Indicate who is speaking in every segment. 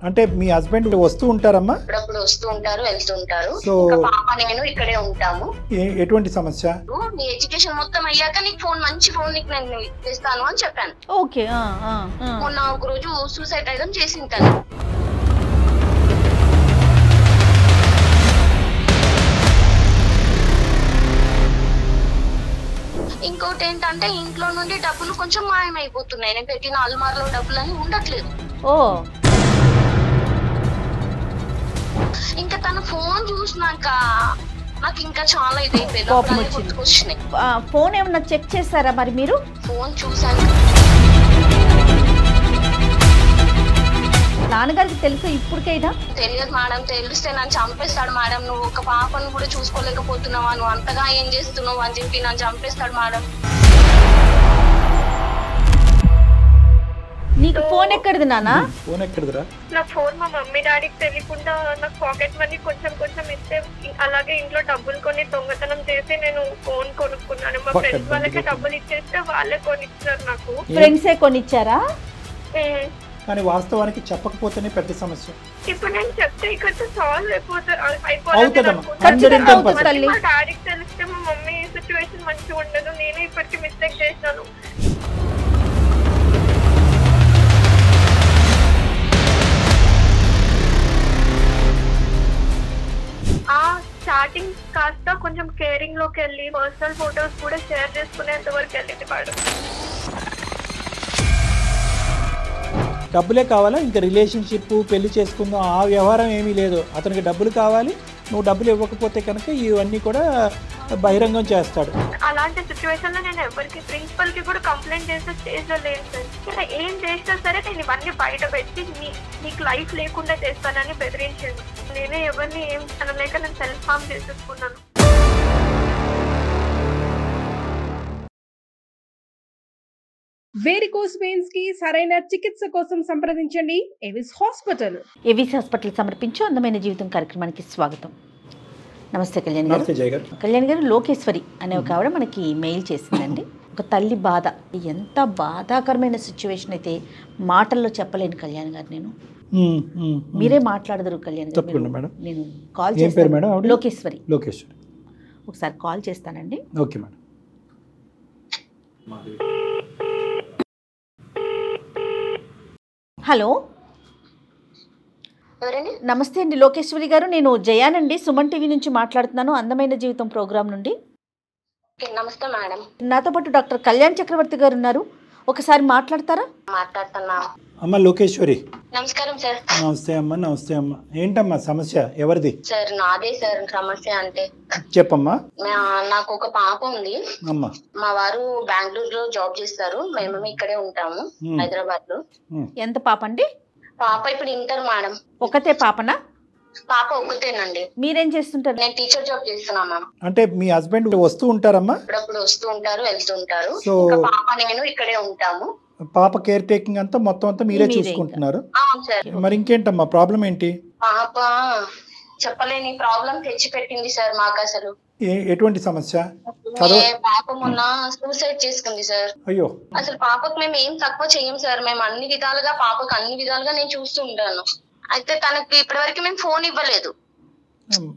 Speaker 1: అంటే మీ హస్బెండ్ వస్తూ ఉంటారమ్మా?
Speaker 2: అప్పుడప్పుడు వస్తూ ఉంటారు, వెళ్తూ ఉంటారు.
Speaker 1: సో
Speaker 2: పాప నేను ఇక్కడే ఉంటాము.
Speaker 1: ఎటువంటి సమస్య?
Speaker 2: నీ ఎడ్యుకేషన్ మొత్తం అయ్యాక నీకు ఫోన్, మంచి ఫోన్ నీకు నేను ఇస్తాను అని చెప్పాను.
Speaker 3: ఓకే.
Speaker 2: మొన్న ఒక రోజు సూసైడ్ ఐటమ్ చేసింటాను. ఇంకోటి ఏంటంటే ఇంట్లో నుండి డబ్బులు కొంచెం మాయమైపోతున్నాయి. నేను పెట్టిన అల్మార్లో డబ్బులు అని ఉండట్లేదు.
Speaker 3: ఓ,
Speaker 2: ఇంకా తన ఫోన్ చూసినాక నాకు ఇంకా చాలా ఇదైపోయింది. గుర్తుకొచ్చినాయి.
Speaker 3: ఫోన్ ఏమన్నా చెక్ చేస్తారా మరి మీరు?
Speaker 2: ఫోన్ చూసాను.
Speaker 3: నాన్నగారికి తెలుసు ఇప్పటికైనా?
Speaker 2: తెలియదు మేడం. తెలిస్తే నన్ను చంపేస్తాడు మేడం. నువ్వు ఒక పాపను కూడా చూసుకోలేకపోతున్నావా, నువ్వు అంతగా ఏం చేస్తున్నావు అని చెప్పి నన్ను చంపేస్తాడు మేడం.
Speaker 3: నీకు ఫోన్ ఎక్కడిది నాన్న?
Speaker 1: ఫోన్ ఎక్కడిదిరా?
Speaker 4: నా ఫోన్ మా మమ్మీ డాడీకి తెలియకుండా నాకు పాకెట్ మనీ కొంచెం కొంచెం ఇస్తే, అలాగే ఇంట్లో డబ్బులు కొని దొంగతనం చేసి నేను ఫోన్ కొనుక్కున్నాను. మా ఫ్రెండ్స్ వాళ్ళకి డబ్బులు ఇచ్చేస్తే వాళ్ళే కొనిచ్చారు నాకు.
Speaker 3: ఫ్రెండ్సే కొనిచ్చారా?
Speaker 1: కానీ వాస్తవానికి చెప్పకపోతేనే పెద్ద సమస్య.
Speaker 4: ఇప్పుడు నేను చెప్తే ఇక్కడ సాల్వ్
Speaker 3: తల్లి.
Speaker 4: మా డాడీకి తెలిస్తే మా మమ్మీ సిచ్యువేషన్ మంచిగా ఉండదు. నేనే ఇప్పటికి మిస్టేక్ చేశాను. స్టార్టింగ్ కాస్త కొంచెం కేరింగ్ లోకి వెళ్ళి పర్సనల్ ఫొటోస్ కూడా షేర్ చేసుకునేంత వరకు వెళ్ళింది వాడు.
Speaker 1: డబ్బులే కావాలా? ఇంకా రిలేషన్షిప్, పెళ్లి చేసుకుందాం ఆ వ్యవహారం ఏమీ లేదు. అతనికి డబ్బులు కావాలి. నువ్వు డబ్బులు ఇవ్వకపోతే కనుక ఇవన్నీ కూడా బహిరంగం చేస్తాడు.
Speaker 4: అలాంటి సిచ్యువేషన్ లో నేను ఎవరికి, ప్రిన్సిపల్ కి కూడా కంప్లైంట్ చేసే స్టేజ్ లో లేదు సార్. ఏం చేసినా సరే నేను ఇవన్నీ బయట పెట్టి నీకు లైఫ్ లేకుండా చేస్తానని బెదిరించాను. నేనే ఎవరిని ఏం అనలేక నేను సెల్ఫ్ హార్మ్ చేసేసుకున్నాను.
Speaker 5: వేరికోస్ వెయిన్స్ కి సరైన చికిత్స కోసం సంప్రదించండి ఎవిస్ హాస్పిటల్.
Speaker 3: ఎవిస్ హాస్పిటల్ సమర్పించు అందమైన జీవితం కార్యక్రమానికి స్వాగతం. నమస్తే కళ్యాణ్ గారు.
Speaker 1: నమస్తే జయ గారు.
Speaker 3: కళ్యాణ్ గారు, లోకేశ్వరి అనే ఒక ఆవిడ మనకి మెయిల్ చేసిందండి. ఒక తల్లి బాధ, ఎంత బాధాకరమైన సిచ్యువేషన్ అయితే మాటల్లో చెప్పలేను కళ్యాణ్ గారు. నేను మీరే మాట్లాడదురు కళ్యాణ్ గారు. నేను కాల్ చేస్తాను. లోకేశ్వరి.
Speaker 1: లోకేశ్వరి.
Speaker 3: ఒకసారి కాల్ చేస్తానండి.
Speaker 1: Okay madam.
Speaker 3: హలో, నమస్తే అండి లోకేశ్వరి గారు. నేను జయానండి, సుమన్ టీవీ నుంచి మాట్లాడుతున్నాను, అందమైన జీవితం ప్రోగ్రాం నుండి.
Speaker 2: నమస్తే మేడం.
Speaker 3: నాతో పాటు డాక్టర్ కళ్యాణ్ చక్రవర్తి గారు ఉన్నారు. ఒకసారి మాట్లాడతారా?
Speaker 2: మాట్లాడుతున్నా.
Speaker 1: అమ్మ లోకేశ్వరి.
Speaker 2: నమస్కారం సార్.
Speaker 1: నమస్తే అమ్మ. నమస్తే అమ్మ. ఏంటమ్మా సమస్య? ఎవరిది?
Speaker 2: సార్ నాదే సార్ సమస్య. అంటే
Speaker 1: చెప్పమ్మా.
Speaker 2: నాకు ఒక పాప ఉంది.
Speaker 1: అమ్మా.
Speaker 2: మా వారు బెంగళూరులో జాబ్ చేస్తారు, మేము ఇక్కడే ఉంటాము హైదరాబాద్ లో.
Speaker 3: ఎంత పాప అండి?
Speaker 2: పాప ఇప్పుడు ఇంటర్ మేడం.
Speaker 3: ఒకతే పాపనా?
Speaker 2: పాప ఒకటేనండి.
Speaker 3: మీరేం చేస్తుంటారు?
Speaker 2: నేను టీచర్ జాబ్ చేస్తున్నా మ్యామ్.
Speaker 1: అంటే మీ హస్బెండ్ వస్తూ ఉంటారమ్మా?
Speaker 2: అప్పుడప్పుడు వస్తూ ఉంటారు, వెళ్తూ ఉంటారు. పాప నేను ఇక్కడే ఉంటాము.
Speaker 1: పాప కేర్ టేకింగ్ అంతా మొత్తం అంతా మీరే చూసుకుంటున్నారు?
Speaker 2: సార్.
Speaker 1: మరి ఇంకేంటమ్మా ప్రాబ్లం ఏంటి?
Speaker 2: పాప చెప్పలేని ప్రాబ్లం తెచ్చి పెట్టింది సార్ మాకు. అసలు
Speaker 1: ఎటువంటి సమస్య?
Speaker 2: పాప మొన్న సూసైడ్ చేసుకుంది సార్.
Speaker 1: అయ్యో.
Speaker 2: అసలు పాపకు మేము ఏం తక్కువ చెయ్యం సార్. మేము అన్ని విధాలుగా పాపకు అన్ని విధాలుగా నేను చూస్తూ ఉంటాను. అయితే తనకి ఇప్పటి వరకు మేము ఫోన్ ఇవ్వలేదు.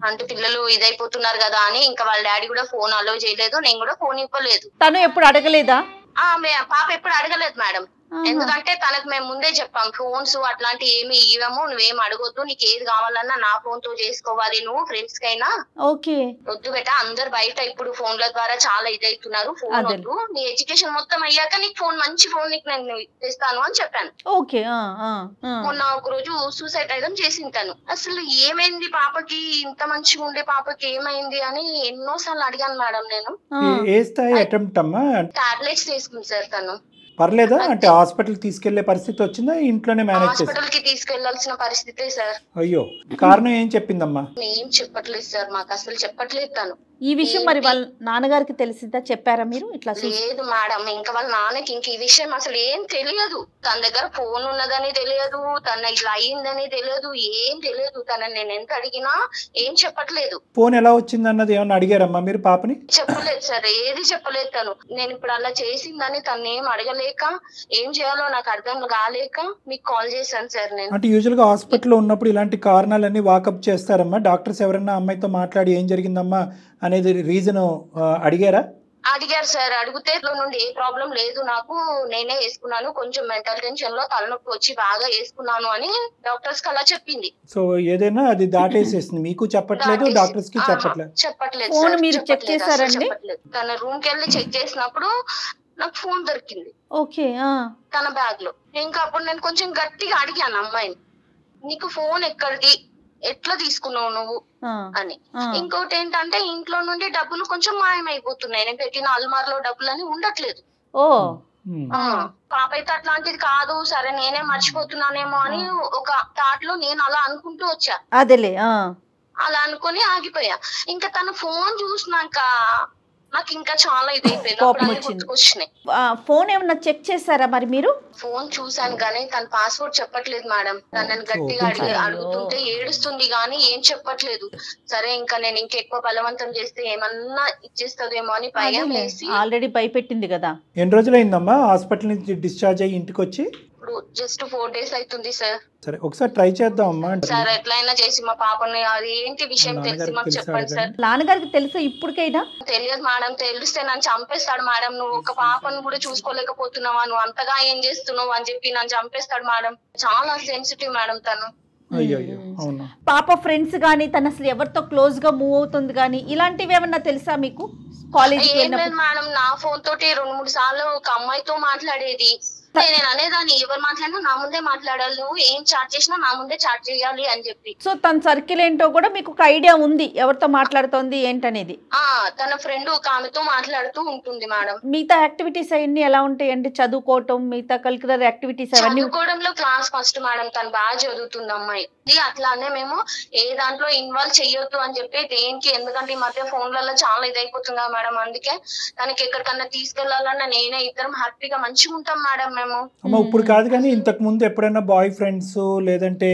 Speaker 2: అంటే పిల్లలు ఇదైపోతున్నారు కదా అని ఇంకా వాళ్ళ డాడీ కూడా ఫోన్ అలో చేయలేదు, నేను కూడా ఫోన్ ఇవ్వలేదు.
Speaker 3: తను ఎప్పుడు అడగలేదా?
Speaker 2: పాప ఎప్పుడు అడగలేదు మేడం. ఎందుకంటే తనకు మేము ముందే చెప్పాం, ఫోన్స్ అట్లాంటి ఏమి ఇవ్వము, నువ్వేం అడగొద్దు, నీకు ఏది కావాలన్నా నా ఫోన్ తో చేసుకోవాలి, నువ్వు ఫ్రెండ్స్ కైనా వద్దు బెట. అందరు బయట ఇప్పుడు ఫోన్ల ద్వారా చాలా ఇదైతున్నారు, ఫోన్ వద్దు, నీ ఎడ్యుకేషన్ మొత్తం అయ్యాక నీకు ఫోన్, మంచి ఫోన్ నీకు నేను ఇస్తాను అని చెప్పాను. మొన్న ఒక రోజు సూసైడ్ ఐటమ్ చేసింటాను. అసలు ఏమైంది పాపకి, ఇంత మంచిగా ఉండే పాపకి ఏమైంది అని ఎన్నోసార్లు అడిగాను మేడం నేను. టాబ్లెట్స్ తీసుకుంది సార్ తను.
Speaker 1: పర్లేదా? అంటే హాస్పిటల్ తీసుకెళ్లే పరిస్థితి వచ్చిందా? ఇంట్లోనే మేనేజ్ చేసి
Speaker 2: హాస్పిటల్ కి తీసుకెళ్లాల్సిన పరిస్థితే సార్.
Speaker 1: అయ్యో, కారణం ఏం చెప్పిందమ్మా?
Speaker 2: ఏం చెప్పట్లేదు సార్, మాకు అసలు చెప్పట్లేదు తను.
Speaker 3: ఈ విషయం మరి వాళ్ళ నాన్నగారికి తెలిసిందా, చెప్పారా మీరు ఇట్లా?
Speaker 2: లేదు మేడం, ఇంకా వాళ్ళ నాన్నకి ఇంక ఈ విషయం అసలు ఏం తెలియదు. తన దగ్గర ఫోన్ ఉన్నదని తెలియదు, తన ఇట్లా అయ్యిందని తెలియదు, ఏం తెలియదు. తనని నేను ఎంత అడిగినా ఏం చెప్పట్లేదు.
Speaker 1: ఫోన్ ఎలా వచ్చింది అన్నది ఏమన్నా అడిగారమ్మా మీరు పాపని?
Speaker 2: చెప్పలేదు సార్, ఏది చెప్పలేదు తను. నేను ఇప్పుడు అలా చేసిందని తను ఏం అడగలేక ఏం చేయాలో నాకు అర్థం కాలేక మీకు కాల్ చేశాను సార్ నేను.
Speaker 1: అంటే యూజువల్ గా హాస్పిటల్లో ఉన్నప్పుడు ఇలాంటి కారణాలన్నీ వాకప్ చేస్తారమ్మా? డాక్టర్స్ ఎవరన్నా అమ్మాయితో మాట్లాడి ఏం జరిగిందమ్మా అనేది రీజన్ అడిగారా?
Speaker 2: అడిగారు సార్. అడిగితే నుండి ఏ ప్రాబ్లం లేదు నాకు, నేనే వేసుకున్నాను, కొంచెం మెంటల్ టెన్షన్ లో తలనొప్పి వచ్చి బాగా వేసుకున్నాను అని డాక్టర్స్ కి అలా చెప్పింది.
Speaker 1: సో ఏదైనా అది దాటేసేసింది, మీకు చెప్పట్లేదు, డాక్టర్స్ కి
Speaker 2: చెప్పట్లేదు.
Speaker 3: ఫోన్ మీరు చెక్ చేశారండి?
Speaker 2: తన రూమ్ కి వెళ్ళి చెక్ చేసినప్పుడు నాకు ఫోన్ దొరికింది.
Speaker 3: ఓకే.
Speaker 2: తన బ్యాగ్ లో. ఇంకా అప్పుడు నేను కొంచెం గట్టిగా అడిగాను అమ్మాయిని, నీకు ఫోన్ ఎక్కడిది, ఎట్లా తీసుకున్నావు నువ్వు అని. ఇంకోటి ఏంటంటే ఇంట్లో నుండి డబ్బులు కొంచెం మాయమైపోతున్నాయి, నేను పెట్టిన అల్మార్లో డబ్బులు అని ఉండట్లేదు. పాప అయితే అట్లాంటిది కాదు, సరే నేనే మర్చిపోతున్నానేమో అని ఒక థాట్ లో నేను అలా అనుకుంటూ వచ్చా.
Speaker 3: అదేలే,
Speaker 2: అలా అనుకుని ఆగిపోయా. ఇంకా తన ఫోన్ చూసినాక నాకు ఇంకా చాలా
Speaker 3: వచ్చినాయి. ఫోన్ ఏమన్నా చెక్ చేశారా మరి మీరు?
Speaker 2: ఫోన్ చూసాను కానీ తన పాస్వర్డ్ చెప్పట్లేదు మేడం. తనని గట్టిగా అడుగుతుంటే ఏడుస్తుంది కానీ ఏం చెప్పట్లేదు. సరే ఇంకా నేను ఇంకెక్కువ బలవంతం చేస్తే ఏమన్నా ఇచ్చేస్తుందేమో అని భయం వేసి.
Speaker 3: ఆల్రెడీ భయపెట్టింది కదా.
Speaker 1: ఎన్ని రోజులైందమ్మా హాస్పిటల్ నుంచి డిశ్చార్జ్ అయ్యి ఇంటికి వచ్చి?
Speaker 2: జస్ట్ 4 days అవుతుంది సార్.
Speaker 1: సరే ఒకసారి ట్రై చేద్దాం అమ్మా.
Speaker 2: సార్ ఎట్లయినా చేసి మా పాపని, అది ఏంటి విషయం తెలిసి మాకు చెప్పండి సార్.
Speaker 3: నాన్నగారికి తెలుసా ఇప్పటికైనా?
Speaker 2: తెలియదు మేడం, తెలిస్తే నన్ను చంపేస్తాడు మేడం. నువ్వు ఒక పాపను కూడా చూసుకోలేకపోతున్నావా, నువ్వు అంతగా ఏం చేస్తున్నావు అని చెప్పి నన్ను చంపేస్తాడు మేడం. చాలా సెన్సిటివ్ మేడం తను.
Speaker 3: పాప ఫ్రెండ్స్ గానీ తను అసలు ఎవరితో క్లోజ్ గా మూవ్ అవుతుంది గానీ ఇలాంటివి ఏమన్నా తెలుసా మీకు? కాలేజ్
Speaker 2: మేడం నా ఫోన్ తోటి 2-3 సార్లు ఒక అమ్మాయితో మాట్లాడేది. నేను అనేదాన్ని, ఎవరు మాట్లాడినా నా ముందే మాట్లాడాలి, నువ్వు ఏం చాట్ చేసినా నా ముందే చాట్ చేయాలి అని చెప్పి.
Speaker 3: సో తన సర్కిల్ ఏంటో కూడా మీకు ఒక ఐడియా ఉంది, ఎవరితో మాట్లాడుతోంది ఏంటనేది?
Speaker 2: తన ఫ్రెండ్ ఒక ఆమెతో మాట్లాడుతూ ఉంటుంది మేడం.
Speaker 3: మిగతా యాక్టివిటీస్ అవన్నీ ఎలా ఉంటాయండి? చదువుకోవటం, మిగతా కల్చరల్ యాక్టివిటీస్ అవన్నీ?
Speaker 2: చదువుకోవడంలో క్లాస్ ఫస్ట్ మేడం, తను బాగా చదువుతుంది అమ్మాయి. అట్లానే మేము ఏ దాంట్లో ఇన్వాల్వ్ చెయ్యొద్దు అని చెప్పి దేనికి, ఎందుకంటే ఈ మధ్య ఫోన్లలో చాలా ఇదైపోతుంది కదా మేడం. అందుకే తనకి ఎక్కడికన్నా తీసుకెళ్లాలన్నా నేనే, ఇద్దరం హ్యాపీగా మంచిగా ఉంటాం మేడం మేము.
Speaker 1: అమ్మ ఇప్పుడు కాదు కానీ ఇంతకు ముందు ఎప్పుడైనా బాయ్ ఫ్రెండ్స్ లేదంటే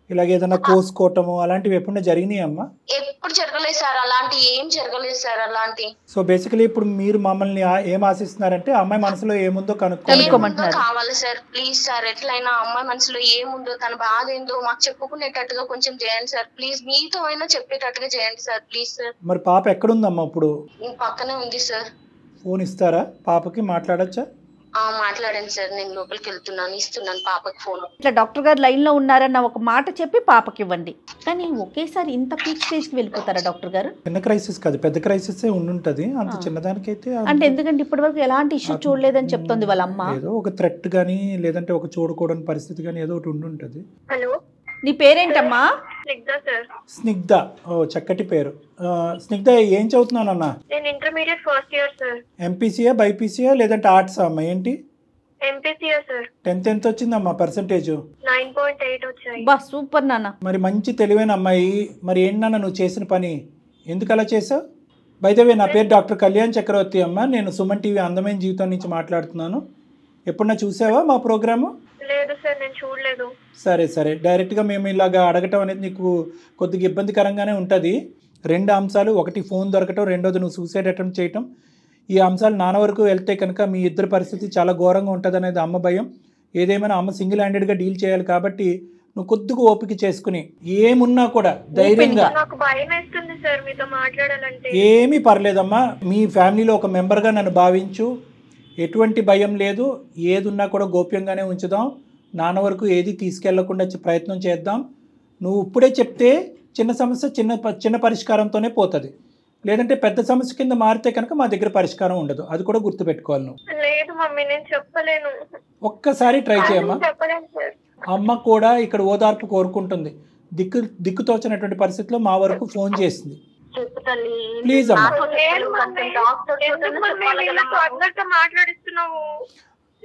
Speaker 1: ఇలాగ ఏదైనా కోసుకోవటము అలాంటివి ఎప్పుడైనా జరిగినాయి అమ్మా?
Speaker 2: ఎప్పుడు జరగలేదు సార్, అలాంటి ఏం జరగలేదు సార్ అలాంటి.
Speaker 1: సో బేసికలీ ఇప్పుడు మీరు మమ్మల్ని ఏం ఆశిస్తున్నారంటే అమ్మాయి మనసులో ఏముందో కనుక్కోమంటున్నారు.
Speaker 2: కావాలి సార్, ప్లీజ్ సార్. ఎట్లయినా అమ్మాయి మనసులో ఏముందో, తన బాధ ఏందో మాకు చెప్పుకునేటట్టుగా కొంచెం చేయండి సార్ ప్లీజ్. మీతో అయినా చెప్పేటట్టుగా చేయండి సార్ ప్లీజ్ సార్.
Speaker 1: మరి పాప ఎక్కడుందమ్మా ఇప్పుడు?
Speaker 2: పక్కనే ఉంది సార్.
Speaker 1: ఫోన్ ఇస్తారా పాపకి, మాట్లాడచ్చా?
Speaker 2: మాట్లాడండి సార్, నేను లోపలికి వెళ్తున్నాను, ఇస్తున్నాను పాపకి ఫోన్.
Speaker 3: ఇట్లా డాక్టర్ గారు లైన్ లో ఉన్నారన్న ఒక మాట చెప్పి పాపకి ఇవ్వండి. కానీ ఒకేసారి ఇంత పీక్ స్టేజ్ కి వెళ్ళిపోతారా డాక్టర్ గారు?
Speaker 1: చిన్న క్రైసిస్ కాదు, పెద్ద క్రైసిస్ ఉండుంటది. అంత చిన్నదానికైతే
Speaker 3: అంటే ఎందుకంటే ఇప్పటి వరకు ఎలాంటి ఇష్యూ చూడలేదని చెప్తుంది వాళ్ళ అమ్మ.
Speaker 1: ఏదో ఒక థ్రెట్ గానీ లేదంటే ఒక చూడకూడని పరిస్థితి గానీ ఏదో ఒకటి ఉండుంటది.
Speaker 4: హలో,
Speaker 3: నీ పేరేంటమ్మా?
Speaker 4: స్నిగ్ధ సార్.
Speaker 1: స్నిగ్ధ, ఓ చక్కటి పేరు. స్నిగ్ధ ఏం చదువుతున్నానన్నా?
Speaker 4: నేను ఇంటర్మీడియట్ ఫస్ట్ ఇయర్ సార్.
Speaker 1: ఎంపీసీయా బైపీసీయా లేదంటే ఆర్ట్స్ అమ్మా? ఏంటి?
Speaker 4: ఎంపీసీయా సార్.
Speaker 1: 10th ఎంత వచ్చిందమ్మా పర్సెంటేజ్?
Speaker 4: 9.8 వచ్చాయి.
Speaker 3: బా సూపర్ నాన్న.
Speaker 1: మరి మంచి తెలివైన అమ్మాయి. మరి ఏంటన్నా నువ్వు చేసిన పని, ఎందుకు అలా చేసావు? బై ద వే నా పేరు డాక్టర్ కళ్యాణ్ చక్రవర్తి అమ్మ. నేను సుమన్ టీవీ అందమైన జీవితం నుంచి మాట్లాడుతున్నాను. ఎప్పుడన్నా చూసావా మా ప్రోగ్రాము?
Speaker 4: లేదు సార్, నేను చూడలేదు.
Speaker 1: సరే సరే, డైరెక్ట్గా మేము ఇలాగా అడగటం అనేది నీకు కొద్దిగా ఇబ్బందికరంగానే ఉంటుంది. 2 అంశాలు, ఒకటి ఫోన్ దొరకటం, రెండోది నువ్వు సూసైడ్ అటెంప్ట్ చేయటం. ఈ అంశాలు నాన్న వరకు వెళ్తే కనుక మీ ఇద్దరి పరిస్థితి చాలా ఘోరంగా ఉంటుంది అనేది అమ్మ భయం. ఏదేమైనా అమ్మ సింగిల్ హ్యాండెడ్గా డీల్ చేయాలి కాబట్టి నువ్వు కొద్దిగా ఓపిక చేసుకుని ఏమున్నా కూడా ధైర్యంగా.
Speaker 4: నాకు భయం వేస్తుంది సార్ మీతో మాట్లాడాలంటే.
Speaker 1: ఏమీ పర్లేదమ్మా, మీ ఫ్యామిలీలో ఒక మెంబర్గా నన్ను భావించు. ఎటువంటి భయం లేదు, ఏది ఉన్నా కూడా గోప్యంగానే ఉంచుదాం. నాన్న వరకు ఏది తీసుకెళ్లకుండా ప్రయత్నం చేద్దాం. నువ్వు ఇప్పుడే చెప్తే చిన్న సమస్య చిన్న పరిష్కారంతోనే పోతుంది. లేదంటే పెద్ద సమస్య కింద మారితే కనుక మా దగ్గర పరిష్కారం ఉండదు. అది కూడా గుర్తుపెట్టుకోవాలి నువ్వు.
Speaker 4: లేదు మమ్మీ, నేను చెప్పలేను.
Speaker 1: ఒక్కసారి ట్రై చేయమ్మా.
Speaker 4: చెప్పలేను సార్.
Speaker 1: అమ్మ కూడా ఇక్కడ ఓదార్పు కోరుకుంటుంది. దిక్కుతోచినటువంటి పరిస్థితిలో మా వరకు ఫోన్ చేసింది. ప్లీజ్ అమ్మా.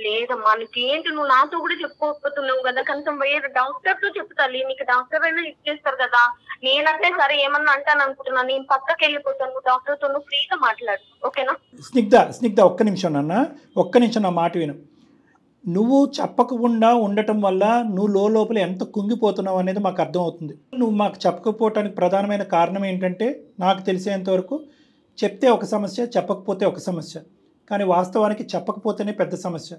Speaker 4: లేదమ్మా నీకేంటి, నువ్వు నాతో కూడా చెప్పుకోకపోతున్నావు కదా, కనీసం వేరే డాక్టర్ తో చెప్తాలి, నీకు డాక్టర్ అయినా ఇచ్చేస్తారు కదా. నేనంటే సరే ఏమన్నా అంటాను అనుకుంటున్నా, నేను పక్కకి వెళ్ళిపోతాను, నువ్వు డాక్టర్ తో నువ్వు ఫ్రీగా మాట్లాడు, ఓకేనా?
Speaker 1: స్నిగ్ధ ఒక్క నిమిషం ఒక్క నిమిషం నా మాట విను. నువ్వు చెప్పకుండా ఉండటం వల్ల నువ్వు లోపల ఎంత కుంగిపోతున్నావు అనేది మాకు అర్థమవుతుంది. నువ్వు మాకు చెప్పకపోవటానికి ప్రధానమైన కారణం ఏంటంటే, నాకు తెలిసేంతవరకు చెప్తే ఒక సమస్య, చెప్పకపోతే ఒక సమస్య, కానీ వాస్తవానికి చెప్పకపోతేనే పెద్ద సమస్య.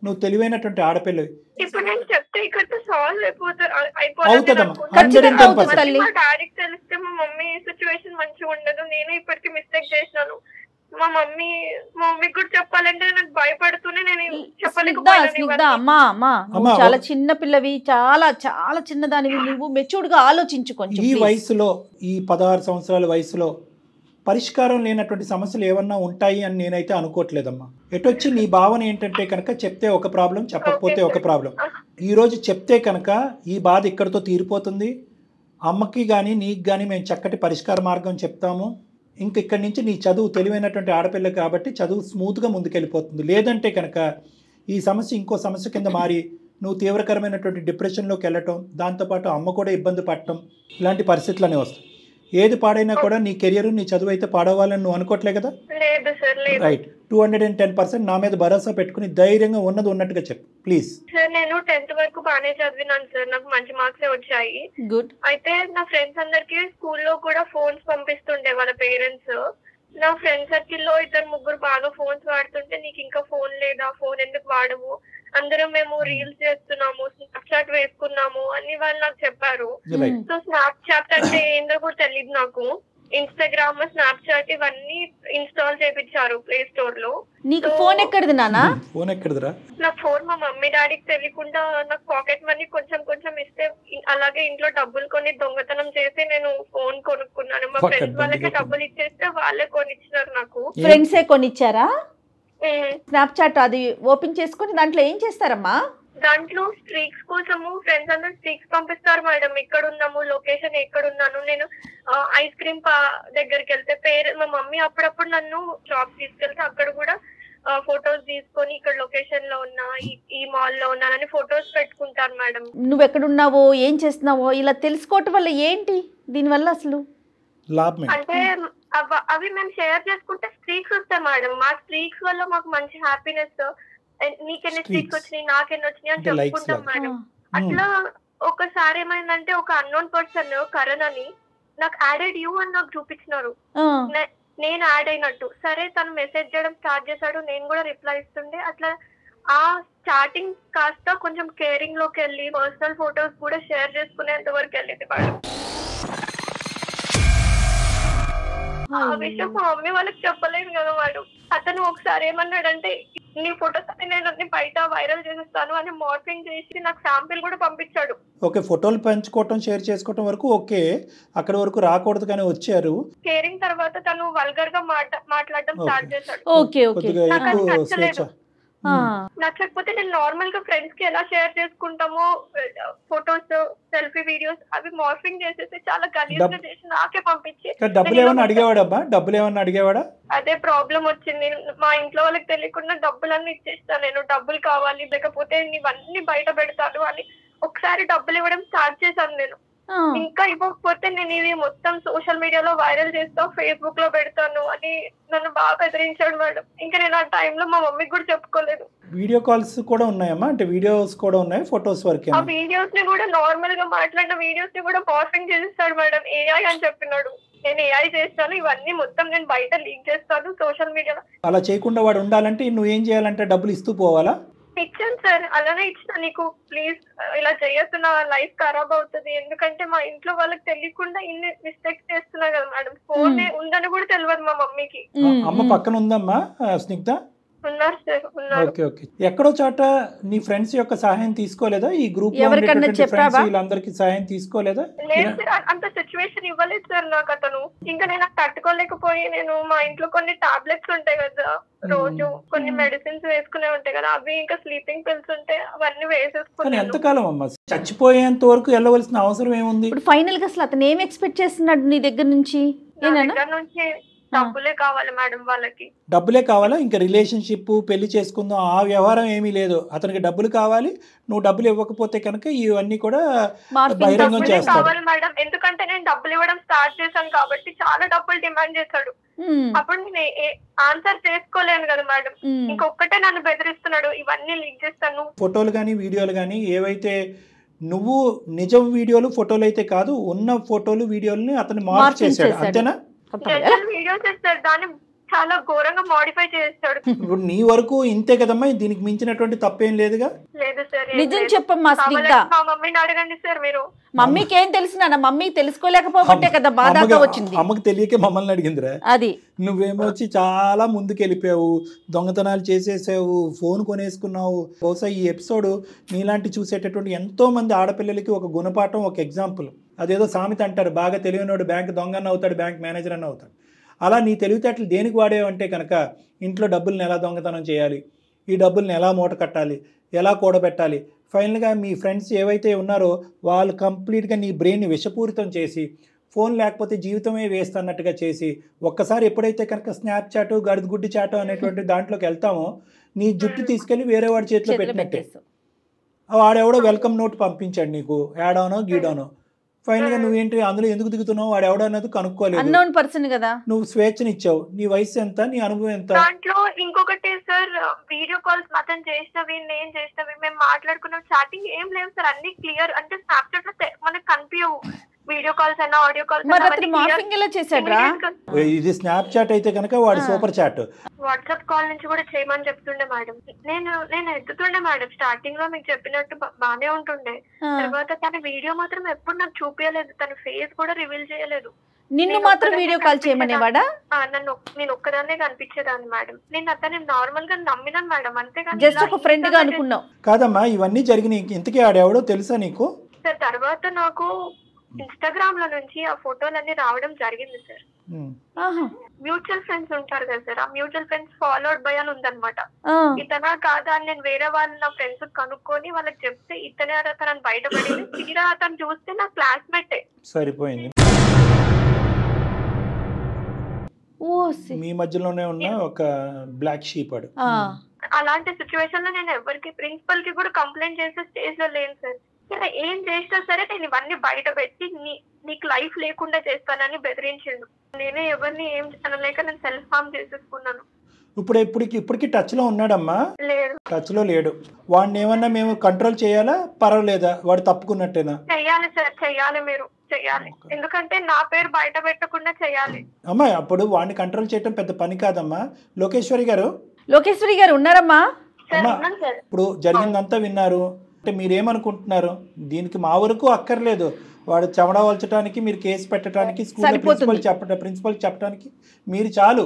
Speaker 1: నువ్వు తెలివైనటువంటి ఆడపిల్లవి.
Speaker 4: ఇప్పుడు నేను చెప్తే ఇక్కడ సాల్వ్
Speaker 1: అవుతుందమ్మా,
Speaker 4: మా డాడీకి తెలిస్తే మా మమ్మీ సిచ్యువేషన్ మంచిగా ఉండదు. నేను ఇప్పటికి మిస్టేక్ చేసినాను, మా మమ్మీకి కూడా చెప్పాలంటే నాకు భయపడుతూనే నేను చెప్పలేకపోయాను.
Speaker 3: అమ్మా చాలా చిన్న పిల్లవి, చాలా చాలా చిన్నదానివి, నువ్వు మెచ్యూర్డ్ గా ఆలోచించు కొంచెం.
Speaker 1: ఈ వయసులో, ఈ 16 సంవత్సరాల వయసులో పరిష్కారం లేనటువంటి సమస్యలు ఏమన్నా ఉంటాయి అని నేనైతే అనుకోవట్లేదమ్మా. ఎటొచ్చి నీ భావన ఏంటంటే కనుక చెప్తే ఒక ప్రాబ్లం, చెప్పకపోతే ఒక ప్రాబ్లం. ఈరోజు చెప్తే కనుక ఈ బాధ ఇక్కడితో తీరిపోతుంది. అమ్మకి కానీ నీకు కానీ మేము చక్కటి పరిష్కార మార్గం చెప్తాము. ఇంక ఇక్కడి నుంచి నీ చదువు, తెలివైనటువంటి ఆడపిల్ల కాబట్టి చదువు స్మూత్గా ముందుకెళ్ళిపోతుంది. లేదంటే కనుక ఈ సమస్య ఇంకో సమస్య కింద మారి నువ్వు తీవ్రకరమైనటువంటి డిప్రెషన్లోకి వెళ్ళటం, దాంతోపాటు అమ్మ కూడా ఇబ్బంది పడటం, ఇలాంటి పరిస్థితులనే వస్తాయి. ఏది పాడైనా కూడా నీ కెరియర్, నీ చదువు అయితే పాడవాలని నువ్వు అనుకోవట్లే కదా? రైట్. 210% నా మీద భరోసా పెట్టుకుని ధైర్యంగా ఉన్నది ఉన్నట్టుగా చెప్పు ప్లీజ్.
Speaker 4: సార్ నేను 10th వరకు బాగానే చదివినాను సార్, నాకు మంచి మార్క్స్ వచ్చాయి.
Speaker 3: గుడ్.
Speaker 4: అయితే నా ఫ్రెండ్స్ అందరికి స్కూల్లో కూడా ఫోన్స్ పంపిస్తుండే వాళ్ళ పేరెంట్స్. నా ఫ్రెండ్ సర్కిల్ లో 2-3 బాగా ఫోన్స్ వాడుతుంటే, నీకు ఇంకా ఫోన్ లేదా, ఫోన్ ఎందుకు వాడవు, అందరం మేము రీల్స్ చేస్తున్నాము, స్నాప్చాట్ వేసుకున్నాము అని వాళ్ళు నాకు చెప్పారు. సో స్నాప్చాట్ అంటే ఏందో కూడా తెలియదు నాకు. ఇన్స్టాగ్రామ్, స్నాప్చాట్ ఇవన్నీ ఇన్స్టాల్ చేయించారు ప్లే స్టోర్ లో.
Speaker 3: నీకు ఫోన్ ఎక్కడిది నానా?
Speaker 1: ఫోన్ ఎక్కడిదిరా?
Speaker 4: నా ఫోన్ మా మమ్మీ డాడీకి తెలియకుండా నాకు పాకెట్ మనీ కొంచెం కొంచెం ఇస్తే, అలాగే ఇంట్లో డబ్బులు కొని దొంగతనం చేసి నేను ఫోన్ కొనుక్కున్నాను. మా ఫ్రెండ్స్ వాళ్ళకి డబ్బులు ఇచ్చేస్తే వాళ్ళే కొనిచ్చినారు నాకు.
Speaker 3: ఫ్రెండ్సే కొనిచ్చారా? స్నాప్చాట్ అది ఓపెన్ చేసుకుని దాంట్లో ఏం చేస్తారమ్మా?
Speaker 4: దాంట్లో స్ట్రీక్స్ కోసము ఫ్రెండ్స్ అందరూ స్ట్రీక్స్ పంపిస్తారు మేడం, ఎక్కడ ఉన్నాము, లొకేషన్ ఎక్కడ ఉన్నాను. నేను ఐస్ క్రీమ్ దగ్గరికి వెళ్తే మా మమ్మీ అప్పుడప్పుడు నన్ను షాప్ తీసుకెళ్తే అక్కడ కూడా ఫొటోస్ తీసుకొని ఇక్కడ లొకేషన్ లో ఉన్నా, ఈ మాల్ లో ఉన్నానని ఫొటోస్ పెట్టుకుంటారు మేడం.
Speaker 3: నువ్వు ఎక్కడున్నావో, ఏం చేస్తున్నావో ఇలా తెలుసుకోవటం వల్ల ఏంటి దీనివల్ల అసలు
Speaker 1: లాభం?
Speaker 4: అంటే అవి మేము షేర్ చేసుకుంటే స్ట్రీక్స్ వస్తాయి మేడం. మా స్ట్రీక్స్ వల్ల మాకు మంచి హ్యాపీనెస్, నీకెన్ని స్ట్రీక్స్ వచ్చినాయి, నాకెన్ని వచ్చినాయి అని చెప్పుకుంటాం మేడం. అట్లా ఒకసారి ఏమైందంటే, ఒక అన్నోన్ పర్సన్ కరణ్ అని నాకు యాడెడ్ యూ అని నాకు చూపించినారు, నేను యాడ్ అయినట్టు. సరే తను మెసేజ్ చేయడం స్టార్ట్ చేశాడు, నేను కూడా రిప్లై ఇస్తుండే. అట్లా ఆ స్టార్టింగ్ కాస్త కొంచెం కేరింగ్ లోకి వెళ్ళి పర్సనల్ ఫొటోస్ కూడా షేర్ చేసుకునేంత వరకు వెళ్ళింది మేడం. ఆ విషయం మా మమ్మీ వాళ్ళకి చెప్పలేదు కదా మేడం. అతను ఒకసారి ఏమన్నాడంటే, నీ ఫొటోస్ అని నేను అన్ని బయట వైరల్ చేసేస్తాను అని మార్ఫింగ్ చేసి నాకు శాంపిల్ కూడా పంపించాడు.
Speaker 1: ఓకే, ఫోటోలు పంచుకోవటం, షేర్ చేసుకోవటం వరకు ఓకే, అక్కడ వరకు రాకూడదు కానీ వచ్చారు.
Speaker 4: కేరింగ్ తర్వాత తను వల్గర్ గా మాట్లాడడం స్టార్ట్ చేశాడు. నచ్చకపోతే నేను నార్మల్ గా ఫ్రెండ్స్ కి ఎలా షేర్ చేసుకుంటామో ఫొటోస్, సెల్ఫీ వీడియోస్ అవి మార్ఫింగ్ చేసేసి చాలా గలీజ్ గా చేసి నాకే పంపించి.
Speaker 1: డబ్బులు ఏమన్నా అడిగేవాడబ్బా? డబ్బులు ఏమన్నా అడిగేవాడా?
Speaker 4: అదే ప్రాబ్లం వచ్చింది. మా ఇంట్లో వాళ్ళకి తెలియకుండా డబ్బులన్నీ ఇచ్చేస్తాను, నేను డబ్బులు కావాలి లేకపోతే ఇవన్నీ బయట పెడతాను అని ఒకసారి డబ్బులు ఇవ్వడం స్టార్ట్ చేశాను నేను. ఇంకా ఇవ్వకపోతే నేను ఇది మొత్తం సోషల్ మీడియాలో వైరల్ చేస్తా, ఫేస్బుక్ లో పెడతాను అని నన్ను బాగా బెదిరించాడు మేడం. ఇంకా నేను ఆ టైంలో మా మమ్మీకి కూడా చెప్పుకోలేదు.
Speaker 1: వీడియో కాల్స్ కూడా ఉన్నాయమ్మా? అంటే వీడియోస్ కూడా ఉన్నాయి, ఫొటోస్ వరకే?
Speaker 4: ఆ వీడియోస్ ని కూడా నార్మల్ గా మాట్లాడిన వీడియోస్ ని కూడా మార్ఫింగ్ చేసేస్తాడు మేడం. ఏఐ అని చెప్పినాడు, నేను ఏఐ చేస్తాను, ఇవన్నీ మొత్తం నేను బయట లీక్ చేస్తాను సోషల్ మీడియాలో.
Speaker 1: అలా చేయకుండా వాడు ఉండాలంటే నువ్వేం చేయాలంటే డబ్బులు ఇస్తూ పోవాలా?
Speaker 4: ఇచ్చాను సార్, అలానే ఇచ్చిన. నీకు ప్లీజ్ ఇలా చేయొద్దు, నా లైఫ్ ఖరాబ్ అవుతుంది. ఎందుకంటే మా ఇంట్లో వాళ్ళకి తెలియకుండా ఇన్ని మిస్టేక్స్ చేస్తున్నా కదా మేడం. ఫోన్ ఉందని కూడా తెలియదు మా మమ్మీకి.
Speaker 1: అమ్మ పక్కన ఉందమ్మా స్నిగ్ధ?
Speaker 4: ఉన్నారు సార్, ఉన్నారు.
Speaker 1: Okay okay. ఎక్కడో చోట నీ ఫ్రెండ్స్ యొక్క సహాయం తీసుకోలేదా? ఈ గ్రూప్ వీళ్ళందరికి సహాయం తీసుకోలేదా?
Speaker 4: లేదు సార్, అంత సిచ్యువేషన్ ఇవ్వలేదు సార్ నాకు అతను. ఇంకా నేను తట్టుకోలేకపోయి నేను మా ఇంట్లో కొన్ని టాబ్లెట్స్ ఉంటాయి కదా, రోజు కొన్ని మెడిసిన్స్ వేసుకునే ఉంటాయి కదా, అవి ఇంకా స్లీపింగ్ పిల్స్ ఉంటాయి, అవన్నీ వేసేసుకున్నాను.
Speaker 1: ఎంతకాలం అమ్మా? చచ్చిపోయేంత వరకు వెళ్ళవలసిన అవసరం ఏముంది?
Speaker 3: ఫైనల్ గా అసలు అతను ఏం ఎక్స్పెక్ట్ చేస్తున్నాడు నీ దగ్గర నుంచి?
Speaker 4: డబ్బులే కావాలి మేడం వాళ్ళకి.
Speaker 1: డబ్బులే కావాలా? ఇంకా రిలేషన్షిప్ పెళ్లి చేసుకుందాం ఆ వ్యవహారం ఏమీ లేదు. అతనికి డబ్బులు కావాలి, నువ్వు డబ్బులు ఇవ్వకపోతే కనుక ఇవన్నీ కూడా బహిరంగం
Speaker 4: డబ్బులే
Speaker 1: చేస్తాడు.
Speaker 4: కావాలి మేడం, ఎందుకంటే నేను డబ్బులు ఇవ్వడం స్టార్ట్ చేశాను కాబట్టి చాలా డబ్బులు డిమాండ్ చేశాడు. అప్పుడు నేను ఆన్సర్ చేసుకోలేను కదా మేడం, ఇంకొక్కటే నన్ను బెదిరిస్తున్నాడు, ఇవన్నీ లీక్ చేస్తాను.
Speaker 1: ఫోటోలు కానీ వీడియోలు కానీ ఏవైతే నువ్వు నిజం వీడియోలు ఫోటోలు అయితే కాదు, ఉన్న ఫోటోలు వీడియోలని అతను మార్పు చేశాడు, అంతేనా?
Speaker 4: వీడియో చేస్తాడు, దాన్ని చాలా ఘోరంగా మోడిఫై చేస్తాడు.
Speaker 1: ఇప్పుడు నీ వరకు ఇంతే కదమ్మా, దీనికి మించినటువంటి తప్పేం లేదుగా?
Speaker 4: లేదు సార్,
Speaker 3: నిజం చెప్పమ్మా స్నిగ్ధ.
Speaker 4: మా మమ్మీని అడగండి సార్ మీరు.
Speaker 3: మమ్మీకి ఏం తెలిసిన మమ్మీకి తెలుసుకోలేకపోతే కదా బాధగా వచ్చింది.
Speaker 1: అమ్మకి తెలియకే మమ్మల్ని అడిగిందిరా.
Speaker 3: అది
Speaker 1: నువ్వేమో వచ్చి చాలా ముందుకు వెళ్ళిపోయావు, దొంగతనాలు చేసేసావు, ఫోన్ కొనేసుకున్నావు. బహుశా ఈ ఎపిసోడ్ నీలాంటి చూసేటటువంటి ఎంతో మంది ఆడపిల్లలకి ఒక గుణపాఠం, ఒక ఎగ్జాంపుల్. అదేదో సామెత అంటారు, బాగా తెలియనివాడు బ్యాంక్ దొంగ అన్న అవుతాడు, బ్యాంక్ మేనేజర్ అన్న అవుతాడు. అలా నీ తెలివితేటలు దేనికి వాడేవంటే కనుక ఇంట్లో డబ్బుల్ని ఎలా దొంగతనం చేయాలి, ఈ డబ్బుల్ని ఎలా మూట కట్టాలి, ఎలా కూడబెట్టాలి, ఫైనల్గా మీ ఫ్రెండ్స్ ఏవైతే ఉన్నారో వాళ్ళు కంప్లీట్గా నీ బ్రెయిన్ని విషపూరితం చేసి ఫోన్ లేకపోతే జీవితమే వేస్ట్ అన్నట్టుగా చేసి ఒక్కసారి ఎప్పుడైతే కనుక స్నాప్చాట్ గడిగుడ్డి చాటు అనేటువంటి దాంట్లోకి వెళ్తామో నీ జుట్టు తీసుకెళ్ళి వేరే వాడి చేతిలో పెట్టినట్టే. వాడెవడో వెల్కమ్ నోట్ పంపించాడు నీకు, యాడానో గీడానో. ఫైనల్గా నువ్వేంటి అందులో ఎందుకు దిగుతున్నావు, వాడు ఎవడో అన్నది కనుక్కోలేదు.
Speaker 3: అన్నోన్ పర్సన్ కదా,
Speaker 1: నువ్వు స్వేచ్ఛనిచ్చావు. నీ వయసు ఎంత, నీ అనుభవం ఎంత?
Speaker 4: దాంట్లో ఇంకొకటి సార్, వీడియో కాల్స్ మాత్రం చేసినవి, నేను చేసినవి, మేము మాట్లాడుకున్న చాటింగ్ ఏం లేవు సార్, అన్ని క్లియర్. అంటే స్నాప్చాట్ లో మనకు కనిపించవు, వీడియో కాల్స్ అయినా ఆడియో కాల్స్ అయినా.
Speaker 1: ఇది స్నాప్ చాట్ అయితే కనుక వాడు సూపర్ చాట్.
Speaker 4: వాట్సాప్ కాల్ నుంచి కూడా చేయమని చెప్తుండే మేడం. నేను ఎత్తుతుండే మేడం, స్టార్టింగ్ లో మీకు చెప్పినట్టు బానే ఉంటుండే. తర్వాత తన వీడియో మాత్రం ఎప్పుడు నాకు చూపించలేదు, తన ఫేస్ కూడా రివీల్ చేయలేదు.
Speaker 3: నిన్ను మాత్రం వీడియో కాల్ చేయమనేవాడా?
Speaker 4: నేను ఒక్కదాన్నే కనిపించేదాన్ని మేడం. నేను అతన్ని నార్మల్ గా నమ్మినాను మేడం, అంతేగాని
Speaker 3: జస్ట్ ఒక ఫ్రెండ్ గా అనుకున్నావు
Speaker 1: కాదమ్మా. ఇవన్నీ జరిగినాయి, ఇంతకీ ఆడెవడో తెలుసా నీకు?
Speaker 4: సార్ తర్వాత నాకు ఇన్స్టాగ్రామ్ లో నుంచి ఆ ఫోటోలన్నీ రావడం జరిగింది సార్. మ్యూచువల్ ఫ్రెండ్స్ ఉంటారు కదా సార్, ఆ మ్యూచువల్ ఫ్రెండ్స్ ఫాలోడ్ బై అని ఉందన్నమాట. ఇతనా కాదా అని నేను వేరే వాళ్ళు నా ఫ్రెండ్స్ కనుక్కొని వాళ్ళకి చెప్తే ఇతనే తనని బయటపడింది. తీరా అతను చూస్తే నా క్లాస్మేట్.
Speaker 1: సరిపోయింది, మీ మధ్యలోనే ఉన్న ఒక బ్లాక్ షీప్ అడు.
Speaker 4: అలాంటి సిచ్యువేషన్ లో నేను ఎవరికి ప్రిన్సిపల్ కి కూడా కంప్లైంట్ చేసే స్టేజ్ లో లేను సార్. ఏం చేసినా సరే నేను ఇవన్నీ బయట పెట్టి నీకు లైఫ్ లేకుండా చేస్తానని బెదిరించిండు. నేనే ఎవరిని ఏం అనలేక నేను సెల్ఫ్ హార్మ్ చేసేసుకున్నాను.
Speaker 1: ఇప్పటికి టచ్ లో ఉన్నాడమ్మా?
Speaker 4: లేడు,
Speaker 1: టచ్ లో లేడు. వాడిని ఏమన్నా మేము కంట్రోల్ చేయాలా, పర్వాలేదా? వాడు తప్పుకున్నట్టేనా?
Speaker 4: చెయ్యాలి సార్, చెయ్యాలి, మీరు చెయ్యాలి. ఎందుకంటే నా పేరు బయట పెట్టకుండా చెయ్యాలి.
Speaker 1: అమ్మా అప్పుడు వాడిని కంట్రోల్ చేయడం పెద్ద పని కాదమ్మా. లోకేశ్వరి
Speaker 3: గారు ఉన్నారమ్మా?
Speaker 1: ఇప్పుడు జరిగిందంతా విన్నారు అంటే మీరేమనుకుంటున్నారు? దీనికి మా వరకు అక్కర్లేదు, వాడు చెమడ వల్చడానికి మీరు కేసు పెట్టడానికి స్కూల్ ప్రిన్సిపల్ చెప్పడానికి మీరు చాలు.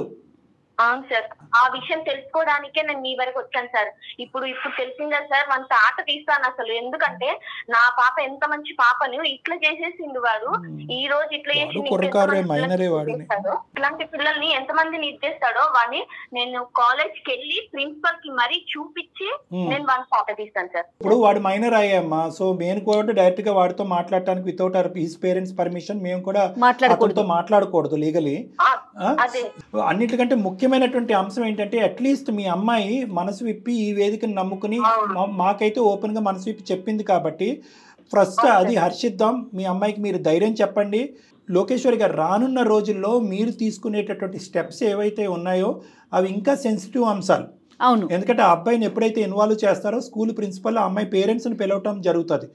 Speaker 2: అవును సార్, ఆ విషయం తెలుసుకోవడానికే నేను మీ వరకు వచ్చాను సార్. ఇప్పుడు తెలిసిందా సార్, మన తాట తీస్తాను అసలు. ఎందుకంటే నా పాప ఎంత మంచి పాపని ఇట్లా చేసేసిండు వాడు. ఈ రోజు ఇట్లా చేసి ఇట్లాంటి పిల్లల్ని ఎంతమంది నిర్దేస్తాడో వాడిని నేను కాలేజ్ కి వెళ్ళి ప్రిన్సిపల్ కి మరీ చూపించి నేను వాడిని తాట తీస్తాను సార్.
Speaker 1: ఇప్పుడు వాడు మైనర్ అయ్యామ్మా, సో మేము కూడా డైరెక్ట్ గా వాడితో మాట్లాడటానికి వితౌట్ హిస్ పేరెంట్స్ పర్మిషన్ మేము కూడా అతనితో మాట్లాడకూడదు లీగలీ. అన్నిటికంటే ముఖ్యమైనటువంటి అంశం ఏంటంటే అట్లీస్ట్ మీ అమ్మాయి మనసు విప్పి ఈ వేదికను నమ్ముకుని మాకైతే ఓపెన్ గా మనసు విప్పి చెప్పింది కాబట్టి ఫస్ట్ అది హర్షిద్దాం. మీ అమ్మాయికి మీరు ధైర్యం చెప్పండి. లోకేశ్వరి గారు రానున్న రోజుల్లో మీరు తీసుకునేటటువంటి స్టెప్స్ ఏవైతే ఉన్నాయో అవి ఇంకా సెన్సిటివ్ అంశాలు.
Speaker 3: అవును,
Speaker 1: ఎందుకంటే ఆ అబ్బాయిని ఎప్పుడైతే ఇన్వాల్వ్ చేస్తారో స్కూల్ ప్రిన్సిపల్ ఆ అమ్మాయి పేరెంట్స్ని పిలవటం జరుగుతుంది.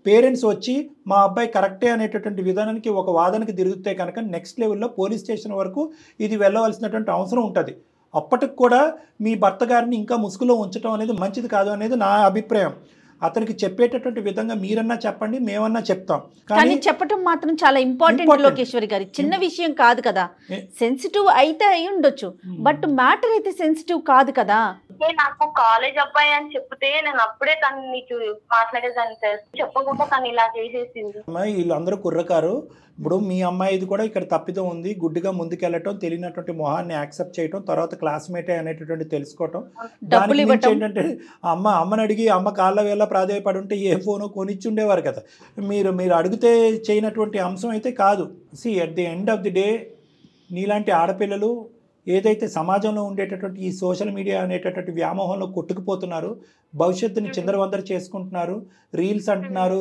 Speaker 1: పేరెంట్స్ వచ్చి మా అబ్బాయి కరెక్టే అనేటటువంటి విధానానికి ఒక వాదనకి తిరిగితే కనుక నెక్స్ట్ లెవెల్లో పోలీస్ స్టేషన్ వరకు ఇది వెళ్ళవలసినటువంటి అవసరం ఉంటుంది. అప్పటికి కూడా మీ భర్త గారిని ఇంకా ముసుగులో ఉంచడం అనేది మంచిది కాదు అనేది నా అభిప్రాయం. అతనికి చెప్పేటటువంటి విధంగా మీరన్నా చెప్పండి, మేమన్నా చెప్తాం,
Speaker 3: కానీ చెప్పడం మాత్రం చాలా ఇంపార్టెంట్ లోకేశ్వరి గారి. చిన్న విషయం కాదు కదా, సెన్సిటివ్ అయితే అయి ఉండొచ్చు, బట్ మ్యాటర్ అయితే సెన్సిటివ్ కాదు కదా.
Speaker 2: నాకు కాలేజ్ అబ్బాయి అని చెప్తే నేను అప్పుడే తను నీకు మాట్లాడేదాన్ని సార్, చెప్పకుండా తను ఇలా చేసేసింది.
Speaker 1: వీళ్ళందరూ కుర్రకారు. ఇప్పుడు మీ అమ్మాయిది కూడా ఇక్కడ తప్పిదం ఉంది, గుడ్డిగా ముందుకెళ్ళటం, తెలియనటువంటి మొహాన్ని యాక్సెప్ట్ చేయటం, తర్వాత క్లాస్మేటే అనేటటువంటి తెలుసుకోవటం. దాని గురించి ఏంటంటే అమ్మని అడిగి అమ్మ కాళ్ళ వేళ ప్రాధాయపడి ఉంటే ఏ ఫోనో కొనిచ్చి ఉండేవారు కదా. మీరు అడిగితే చేయనటువంటి అంశం అయితే కాదు. See at the end of the day నీలాంటి ఆడపిల్లలు ఏదైతే సమాజంలో ఉండేటటువంటి ఈ సోషల్ మీడియా అనేటటువంటి వ్యామోహంలో కొట్టుకుపోతున్నారు, భవిష్యత్తుని చిందరవందర చేసుకుంటున్నారు, రీల్స్ అంటున్నారు,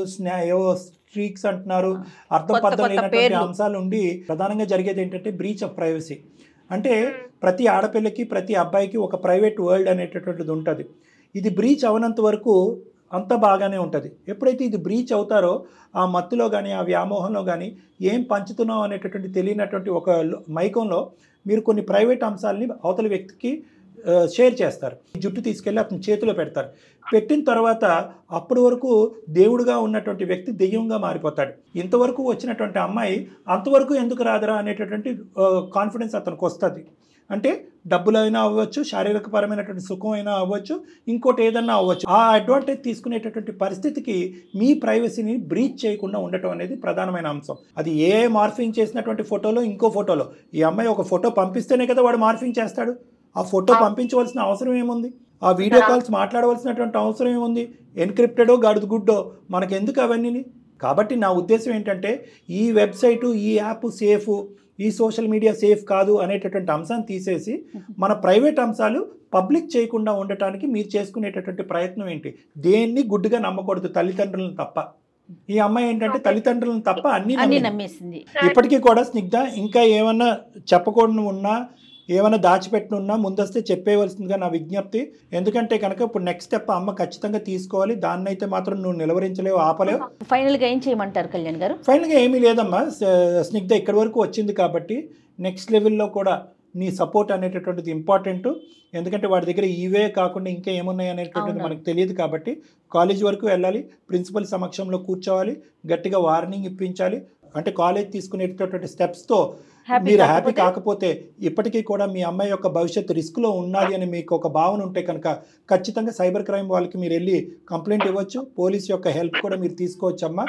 Speaker 1: ఏవో స్ట్రీక్స్ అంటున్నారు, అర్థం పర్థం లేనటువంటి అంశాలు ఉండి ప్రధానంగా జరిగేది ఏంటంటే బ్రీచ్ ఆఫ్ ప్రైవసీ. అంటే ప్రతి ఆడపిల్లకి ప్రతి అబ్బాయికి ఒక ప్రైవేట్ వరల్డ్ అనేటటువంటిది ఉంటుంది. ఇది బ్రీచ్ అవనంత వరకు అంత బాగానే ఉంటుంది. ఎప్పుడైతే ఇది బ్రీచ్ అవుతారో ఆ మత్తులో కానీ ఆ వ్యామోహంలో కానీ ఏం పంచుతున్నాం అనేటటువంటి తెలియనటువంటి ఒక మైకంలో మీరు కొన్ని ప్రైవేట్ అంశాలని అవతల వ్యక్తికి షేర్ చేస్తారు. జుట్టు తీసుకెళ్ళి అతని చేతిలో పెడతారు. పెట్టిన తర్వాత అప్పటి వరకు దేవుడుగా ఉన్నటువంటి వ్యక్తి దెయ్యంగా మారిపోతాడు. ఇంతవరకు వచ్చినటువంటి అమ్మాయి అంతవరకు ఎందుకు రాదురా అనేటటువంటి కాన్ఫిడెన్స్ అతనికి వస్తుంది. అంటే డబ్బులైనా అవ్వచ్చు, శారీరకపరమైనటువంటి సుఖం అయినా అవ్వచ్చు, ఇంకోటి ఏదన్నా అవ్వచ్చు. ఆ అడ్వాంటేజ్ తీసుకునేటటువంటి పరిస్థితికి మీ ప్రైవసీని బ్రీచ్ చేయకుండా ఉండటం అనేది ప్రధానమైన అంశం. అది ఏ మార్ఫింగ్ చేసినటువంటి ఫోటోలో ఇంకో ఫోటోలో ఈ అమ్మాయి ఒక ఫోటో పంపిస్తేనే కదా వాడు మార్ఫింగ్ చేస్తాడు. ఆ ఫోటో పంపించవలసిన అవసరం ఏముంది? ఆ వీడియో కాల్స్ మాట్లాడవలసినటువంటి అవసరం ఏముంది? ఎన్క్రిప్టెడో గాడుదు గుడ్డో మనకెందుకు అవన్నీ? కాబట్టి నా ఉద్దేశం ఏంటంటే ఈ వెబ్సైటు, ఈ యాప్ సేఫ్, ఈ సోషల్ మీడియా సేఫ్ కాదు అనేటటువంటి అంశాన్ని తీసేసి మన ప్రైవేట్ అంశాలు పబ్లిక్ చేయకుండా ఉండటానికి మీరు చేసుకునేటటువంటి ప్రయత్నం ఏంటి? దేన్ని గుడ్డుగా నమ్మకూడదు, తల్లిదండ్రులను తప్ప. ఈ అమ్మాయి ఏంటంటే తల్లిదండ్రులను తప్ప అన్ని నమ్మేసింది. ఇప్పటికీ కూడా స్నిగ్ధ ఇంకా ఏమన్నా చెప్పకూడదు ఉన్నా, ఏమైనా దాచిపెట్టున్నా ముందస్తే చెప్పేయవలసిందిగా నా విజ్ఞప్తి. ఎందుకంటే కనుక ఇప్పుడు నెక్స్ట్ స్టెప్ అమ్మ ఖచ్చితంగా తీసుకోవాలి. దాన్ని అయితే మాత్రం నువ్వు నిలవరించలేవు, ఆపలేవు.
Speaker 3: ఫైనల్గా ఏం చేయమంటారు కళ్యాణ్ గారు?
Speaker 1: ఫైనల్గా ఏమీ లేదమ్మా, స్నిగ్ధ ఇక్కడి వరకు వచ్చింది కాబట్టి నెక్స్ట్ లెవెల్లో కూడా నీ సపోర్ట్ అనేటటువంటిది ఇంపార్టెంట్. ఎందుకంటే వాడి దగ్గర ఇవే కాకుండా ఇంకా ఏమున్నాయి అనేటటువంటిది మనకు తెలియదు కాబట్టి కాలేజ్ వరకు వెళ్ళాలి, ప్రిన్సిపల్ సమక్షంలో కూర్చోవాలి, గట్టిగా వార్నింగ్ ఇప్పించాలి. అంటే కాలేజ్ తీసుకునేటటువంటి స్టెప్స్తో మీరు హ్యాపీ కాకపోతే ఇప్పటికీ కూడా మీ అమ్మాయి యొక్క భవిష్యత్తు రిస్క్లో ఉన్నది అని మీకు ఒక భావన ఉంటే కనుక ఖచ్చితంగా సైబర్ క్రైమ్ వాళ్ళకి మీరు వెళ్ళి కంప్లైంట్ ఇవ్వచ్చు. పోలీస్ యొక్క హెల్ప్ కూడా మీరు తీసుకోవచ్చమ్మా.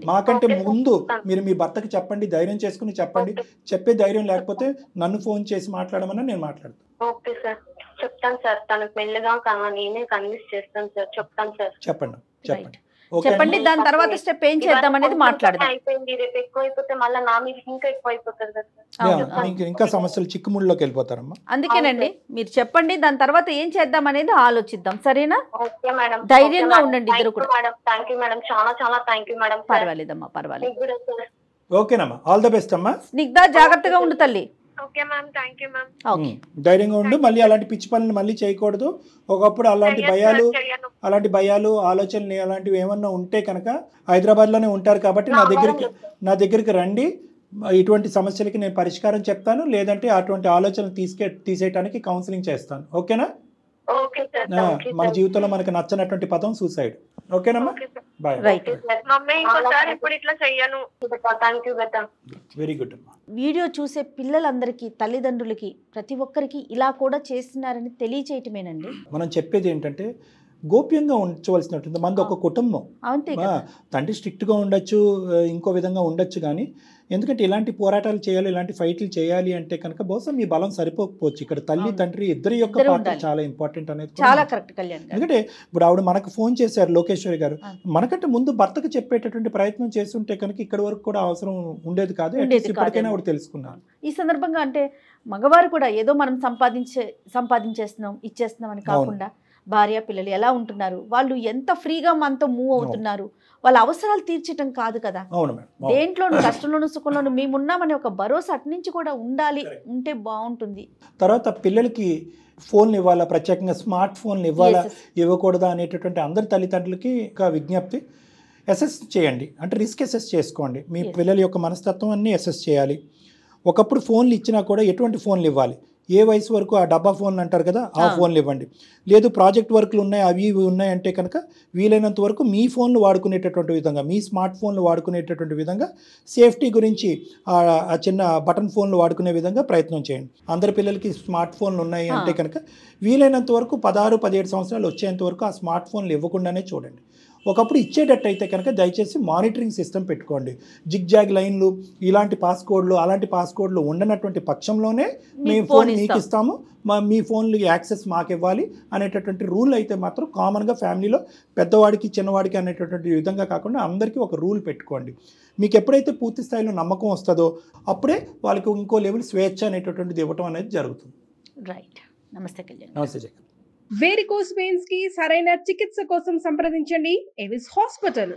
Speaker 1: మాకంటే ముందు మీరు మీ భర్తకి చెప్పండి, ధైర్యం చేసుకుని చెప్పండి. చెప్పే ధైర్యం లేకపోతే నన్ను ఫోన్ చేసి మాట్లాడమని నేను మాట్లాడతాను.
Speaker 2: ఓకే సార్, చెప్తాను సార్. తనకు మెల్లగా నేనే కన్విన్స్ చేస్తాను సార్. చెప్తాను సార్.
Speaker 1: చెప్పండి.
Speaker 3: చెప్పండి, దాని తర్వాత స్టెప్ ఏం చేద్దాం అనేది మాట్లాడదాం.
Speaker 2: అయిపోయింది, రేపు ఎక్కువ అయిపోతే మళ్ళీ నా మీద ఇంకా ఎక్కువ అయిపోతుంది కదా,
Speaker 1: ఇంకా సమస్యలు చిక్కుముళ్ళలోకి వెళ్ళిపోతారమ్మా.
Speaker 3: అందుకేనండి మీరు చెప్పండి, దాని తర్వాత ఏం చేద్దాం అనేది ఆలోచిద్దాం. సరేనా?
Speaker 2: ఓకే మేడం,
Speaker 3: ధైర్యంగా ఉండండి ఇద్దరు కూడా.
Speaker 2: థ్యాంక్ యూ మేడం, చాలా చాలా థ్యాంక్ యూ మేడం.
Speaker 3: పర్వాలేదమ్మా, పర్వాలేదు.
Speaker 1: ఓకేనమ్మా, ఆల్ ద బెస్ట్ అమ్మా.
Speaker 3: స్నిగ్ధ జాగ్రత్తగా ఉండు తల్లి.
Speaker 4: Okay ma'am, thank you ma'am.
Speaker 1: ధైర్యంగా ఉండు. మళ్ళీ అలాంటి పిచ్చి పనులు మళ్ళీ చేయకూడదు. ఒకప్పుడు అలాంటి భయాలు ఆలోచనలు అలాంటివి ఏమన్నా ఉంటే కనుక హైదరాబాద్లోనే ఉంటారు కాబట్టి నా దగ్గరికి రండి. ఇటువంటి సమస్యలకి నేను పరిష్కారం చెప్తాను, లేదంటే అటువంటి ఆలోచనలు తీసేయడానికి కౌన్సిలింగ్ చేస్తాను. ఓకేనా? మన జీవితంలో మనకు నచ్చనటువంటి పదం సూసైడ్. ఓకేనమ్మా, బాయ్. వెరీ గుడ్ అమ్మా.
Speaker 3: వీడియో చూసే పిల్లలందరికీ, తల్లిదండ్రులకి, ప్రతి ఒక్కరికి ఇలా కూడా చేస్తున్నారని తెలియచేయటమేనండి.
Speaker 1: మనం చెప్పేది ఏంటంటే గోప్యంగా ఉంచవలసినట్టుంది. మనది ఒక కుటుంబం. తండ్రి స్ట్రిక్ట్గా ఉండొచ్చు, ఇంకో విధంగా ఉండొచ్చు, కానీ ఎందుకంటే ఇలాంటి పోరాటాలు చేయాలి, ఇలాంటి ఫైట్లు చేయాలి అంటే కనుక బహుశా మీ బలం సరిపోకపోవచ్చు. ఇక్కడ తల్లి తండ్రి ఇద్దరి యొక్క పాత్ర చాలా ఇంపార్టెంట్ అనేది
Speaker 3: చాలా కరెక్ట్ కళ్యాణ్.
Speaker 1: ఎందుకంటే ఇప్పుడు ఆవిడ మనకు ఫోన్ చేశారు, లోకేశ్వరి గారు. మనకంటే ముందు భర్తకు చెప్పేటటువంటి ప్రయత్నం చేస్తుంటే కనుక ఇక్కడ వరకు కూడా అవసరం ఉండేది కాదు. ఇప్పటికైనా ఆవిడ తెలుసుకున్నారు.
Speaker 3: ఈ సందర్భంగా అంటే మగవారు కూడా ఏదో మనం సంపాదించేస్తున్నాం ఇచ్చేస్తున్నాం అని కాకుండా భార్య పిల్లలు ఎలా ఉంటున్నారు, వాళ్ళు ఎంత ఫ్రీగా మనతో మూవ్ అవుతున్నారు, వాళ్ళ అవసరాలు తీర్చడం కాదు కదా. దేంట్లోనూ కష్టంలోనూ సుఖంలోనూ మేమున్నామనే ఒక భరోసా అటు నుంచి కూడా ఉండాలి, ఉంటే బాగుంటుంది.
Speaker 1: తర్వాత పిల్లలకి ఫోన్లు ఇవ్వాలా, ప్రత్యేకంగా స్మార్ట్ ఫోన్లు ఇవ్వాలా ఇవ్వకూడదా అనేటటువంటి అందరి తల్లిదండ్రులకి ఒక విజ్ఞప్తి. అసెస్ చేయండి, అంటే రిస్క్ అసెస్ చేసుకోండి. మీ పిల్లల యొక్క మనస్తత్వం అన్నీ అసెస్ చేయాలి. ఒకప్పుడు ఫోన్లు ఇచ్చినా కూడా ఎటువంటి ఫోన్లు ఇవ్వాలి, ఏ వయసు వరకు ఆ డబ్బా ఫోన్లు అంటారు కదా, ఆ ఫోన్లు ఇవ్వండి. లేదు ప్రాజెక్ట్ వర్క్లు ఉన్నాయి, అవి ఇవి ఉన్నాయంటే కనుక వీలైనంత వరకు మీ ఫోన్లు వాడుకునేటటువంటి విధంగా, మీ స్మార్ట్ ఫోన్లు వాడుకునేటటువంటి విధంగా, సేఫ్టీ గురించి ఆ చిన్న బటన్ ఫోన్లు వాడుకునే విధంగా ప్రయత్నం చేయండి. అందరి పిల్లలకి స్మార్ట్ ఫోన్లు ఉన్నాయి అంటే కనుక వీలైనంత వరకు 16-17 సంవత్సరాలు వచ్చేంత వరకు ఆ స్మార్ట్ ఫోన్లు ఇవ్వకుండానే చూడండి. ఒకప్పుడు ఇచ్చేటట్టు అయితే కనుక దయచేసి మానిటరింగ్ సిస్టమ్ పెట్టుకోండి. జిగ్జాగ్ లైన్లు, ఇలాంటి పాస్కోడ్లు, అలాంటి పాస్కోడ్లు ఉండనటువంటి పక్షంలోనే మేము ఫోన్ మీకు ఇస్తాము, మీ ఫోన్లు యాక్సెస్ మాకు ఇవ్వాలి అనేటటువంటి రూల్ అయితే మాత్రం కామన్గా ఫ్యామిలీలో పెద్దవాడికి చిన్నవాడికి అనేటటువంటి విధంగా కాకుండా అందరికీ ఒక రూల్ పెట్టుకోండి. మీకు ఎప్పుడైతే పూర్తి స్థాయిలో నమ్మకం వస్తుందో అప్పుడే వాళ్ళకి ఇంకో లెవెల్ స్వేచ్ఛ అనేటటువంటిది ఇవ్వటం అనేది జరుగుతుంది.
Speaker 3: రైట్. నమస్తే కళ్యాణ్.
Speaker 1: నమస్తే జగన్.
Speaker 5: వేరికోస్ వెయిన్స్ కి సరైన చికిత్స కోసం సంప్రదించండి ఎవిస్ హాస్పిటల్.